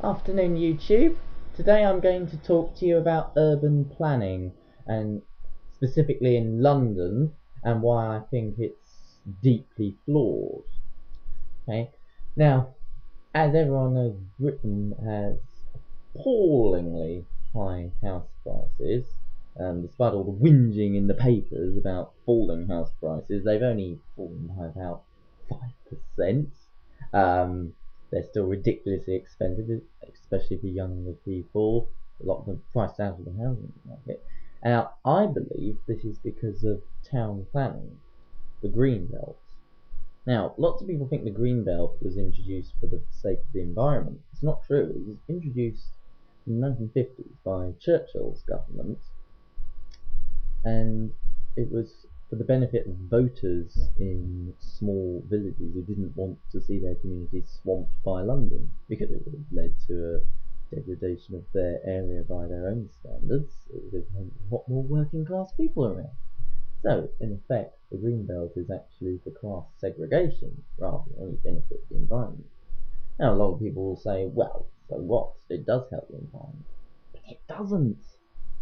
Afternoon YouTube. Today I'm going to talk to you about urban planning and specifically in London and why I think it's deeply flawed. Okay. Now, as everyone knows, Britain has appallingly high house prices. Despite all the whinging in the papers about falling house prices, they've only fallen by about 5%. They're still ridiculously expensive, especially for younger people. A lot of them priced out of the housing market. Now, I believe this is because of town planning, the green belt. Now, lots of people think the green belt was introduced for the sake of the environment. It's not true. It was introduced in the 1950s by Churchill's government, and it was for the benefit of voters in small villages who didn't want to see their communities swamped by London, because it would have led to a degradation of their area by their own standards. It would have meant a lot more working class people around. So, in effect, the green belt is actually for class segregation rather than any benefit to the environment. Now, a lot of people will say, well, so what? It does help the environment. But it doesn't.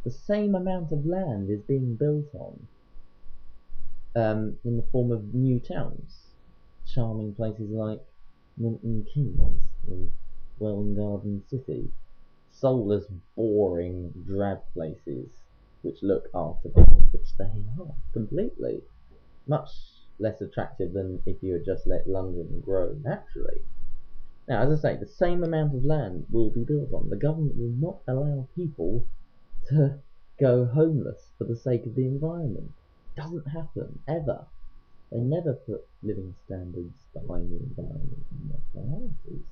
The same amount of land is being built on in the form of new towns. Charming places like Milton Keynes or Welwyn Garden City. Soulless, boring, drab places which look artificial, which they are completely. Much less attractive than if you had just let London grow naturally. Now, as I say, the same amount of land will be built on. The government will not allow people to go homeless for the sake of the environment. It doesn't happen, ever. They never put living standards behind the environment and their priorities.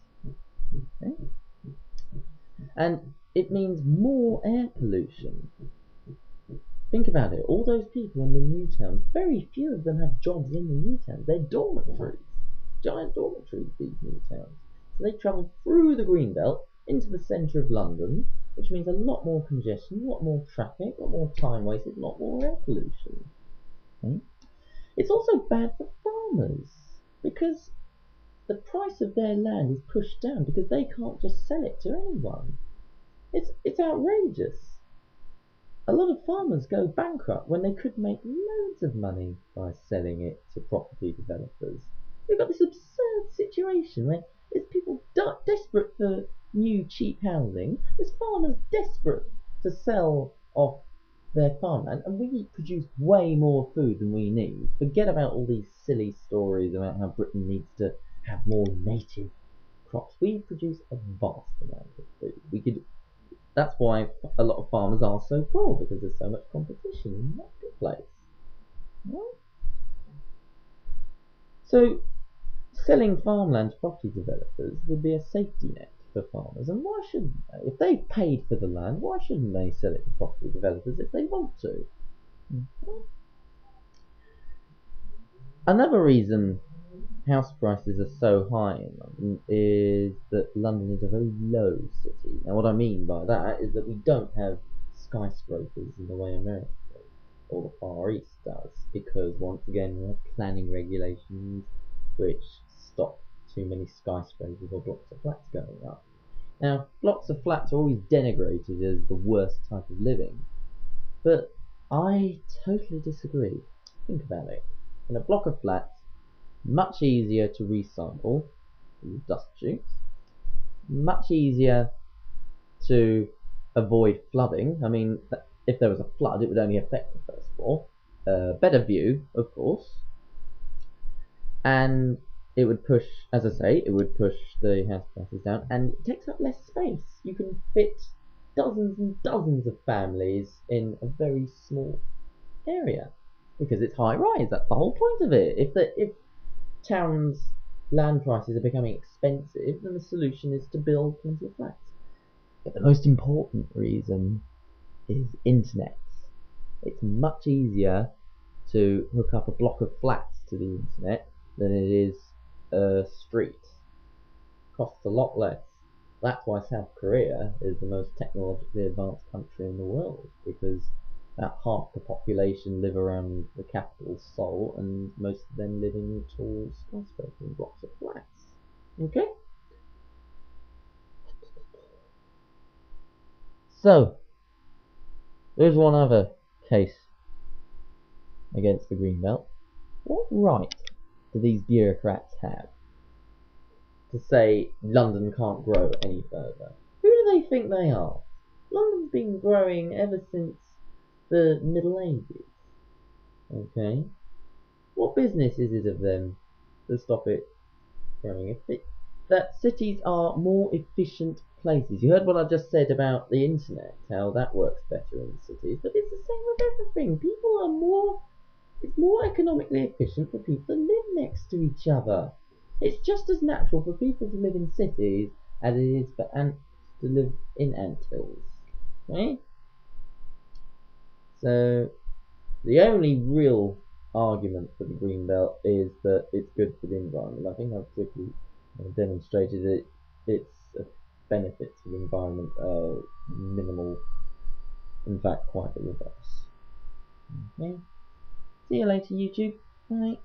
Okay? And it means more air pollution. Think about it. All those people in the new towns, very few of them have jobs in the new towns. They're dormitories. Giant dormitories, these new towns. So they travel through the green belt into the centre of London, which means a lot more congestion, a lot more traffic, a lot more time wasted, a lot more air pollution. Okay? It's also bad for farmers because the price of their land is pushed down because they can't just sell it to anyone. It's outrageous. A lot of farmers go bankrupt when they could make loads of money by selling it to property developers. We've got this absurd situation where there's people desperate for new cheap housing, there's farmers desperate to sell off their farmland, and we produce way more food than we need. Forget about all these silly stories about how Britain needs to have more native crops. We produce a vast amount of food. That's why a lot of farmers are so poor, because there's so much competition in the marketplace. Right? So, selling farmland to property developers would be a safety net for farmers, and why shouldn't they? If they've paid for the land, why shouldn't they sell it to property developers if they want to? Another reason house prices are so high in London is that London is a very low city. Now, what I mean by that is that we don't have skyscrapers in the way America does, or the Far East does, because once again we have planning regulations which stop too many skyscrapers or blocks of flats going up. Now, blocks of flats are always denigrated as the worst type of living, but I totally disagree. Think about it. In a block of flats, much easier to recycle dust chutes, much easier to avoid flooding. I mean, if there was a flood, it would only affect the first floor. Better view, of course, and it would push, as I say, it would push the house prices down, and it takes up less space. You can fit dozens and dozens of families in a very small area because it's high rise. That's the whole point of it. If towns' land prices are becoming expensive, then the solution is to build plenty of flats. But the most important reason is internet. It's much easier to hook up a block of flats to the internet than it is a street. It costs a lot less. That's why South Korea is the most technologically advanced country in the world, because about half the population live around the capital, Seoul, and most of them live in tall skyscrapers and blocks of flats. Okay? So, there's one other case against the Greenbelt. What right do these bureaucrats have to say London can't grow any further? Who do they think they are? London's been growing ever since the Middle Ages. Okay? What business is it of them to stop it growing? That cities are more efficient places. You heard what I just said about the internet, how that works better in cities, but it's the same with everything. It's more economically efficient for people to live next to each other. It's just as natural for people to live in cities as it is for ants to live in anthills. Okay? So, the only real argument for the green belt is that it's good for the environment. I think I've quickly demonstrated that its benefits for the environment are minimal, in fact quite the reverse. Okay. See you later, YouTube. Bye.